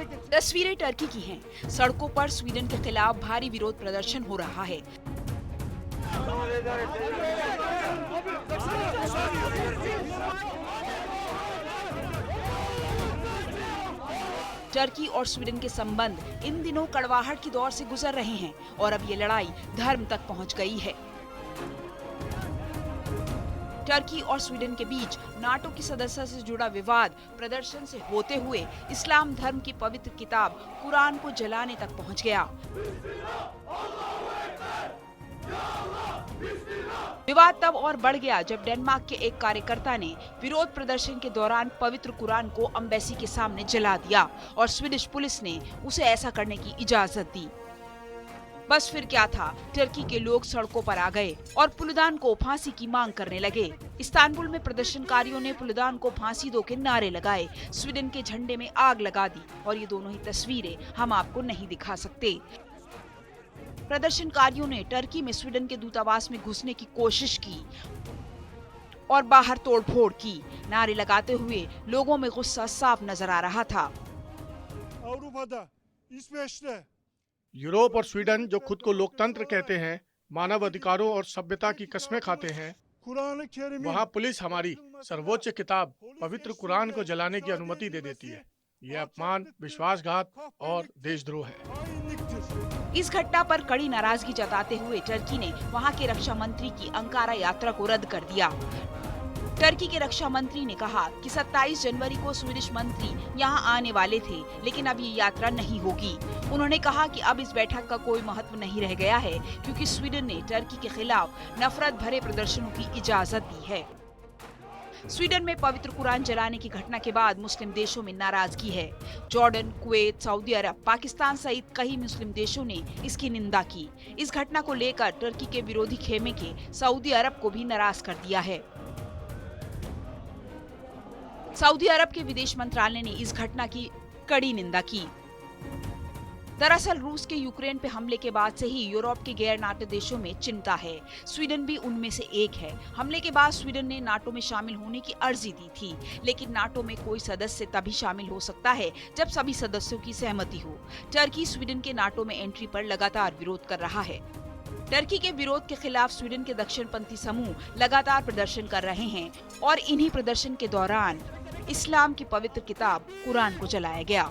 तस्वीरें टर्की की हैं। सड़कों पर स्वीडन के खिलाफ भारी विरोध प्रदर्शन हो रहा है। टर्की और स्वीडन के संबंध इन दिनों कड़वाहट की दौर से गुजर रहे हैं और अब ये लड़ाई धर्म तक पहुंच गई है। टर्की और स्वीडन के बीच नाटो की सदस्यता से जुड़ा विवाद प्रदर्शन से होते हुए इस्लाम धर्म की पवित्र किताब कुरान को जलाने तक पहुंच गया। विवाद तब और बढ़ गया जब डेनमार्क के एक कार्यकर्ता ने विरोध प्रदर्शन के दौरान पवित्र कुरान को एम्बेसी के सामने जला दिया और स्वीडिश पुलिस ने उसे ऐसा करने की इजाजत दी। बस फिर क्या था, टर्की के लोग सड़कों पर आ गए और पुलुदान को फांसी की मांग करने लगे। इस्तांबुल में प्रदर्शनकारियों ने पुलुदान को फांसी दो के नारे लगाए, स्वीडन के झंडे में आग लगा दी और ये दोनों ही तस्वीरें हम आपको नहीं दिखा सकते। प्रदर्शनकारियों ने टर्की में स्वीडन के दूतावास में घुसने की कोशिश की और बाहर तोड़फोड़ की। नारे लगाते हुए लोगों में गुस्सा साफ नजर आ रहा था। यूरोप और स्वीडन जो खुद को लोकतंत्र कहते हैं, मानव अधिकारों और सभ्यता की कस्में खाते हैं, वहाँ पुलिस हमारी सर्वोच्च किताब पवित्र कुरान को जलाने की अनुमति दे देती है। यह अपमान, विश्वासघात और देशद्रोह है। इस घटना पर कड़ी नाराजगी जताते हुए टर्की ने वहां के रक्षा मंत्री की अंकारा यात्रा को रद्द कर दिया। टर्की के रक्षा मंत्री ने कहा कि 27 जनवरी को स्वीडिश मंत्री यहां आने वाले थे, लेकिन अब ये यात्रा नहीं होगी। उन्होंने कहा कि अब इस बैठक का कोई महत्व नहीं रह गया है क्योंकि स्वीडन ने टर्की के खिलाफ नफरत भरे प्रदर्शनों की इजाजत दी है। स्वीडन में पवित्र कुरान जलाने की घटना के बाद मुस्लिम देशों में नाराजगी है। जॉर्डन, कुवैत, सऊदी अरब, पाकिस्तान सहित कई मुस्लिम देशों ने इसकी निंदा की। इस घटना को लेकर टर्की के विरोधी खेमे के सऊदी अरब को भी नाराज कर दिया है। सऊदी अरब के विदेश मंत्रालय ने इस घटना की कड़ी निंदा की। दरअसल रूस के यूक्रेन पे हमले के बाद से ही यूरोप के गैर नाटो देशों में चिंता है। स्वीडन भी उनमें से एक है। हमले के बाद स्वीडन ने नाटो में शामिल होने की अर्जी दी थी, लेकिन नाटो में कोई सदस्य तभी शामिल हो सकता है जब सभी सदस्यों की सहमति हो। टर्की स्वीडन के नाटो में एंट्री पर लगातार विरोध कर रहा है। टर्की के विरोध के खिलाफ स्वीडन के दक्षिणपंथी समूह लगातार प्रदर्शन कर रहे हैं और इन्हीं प्रदर्शन के दौरान इस्लाम की पवित्र किताब कुरान को जलाया गया।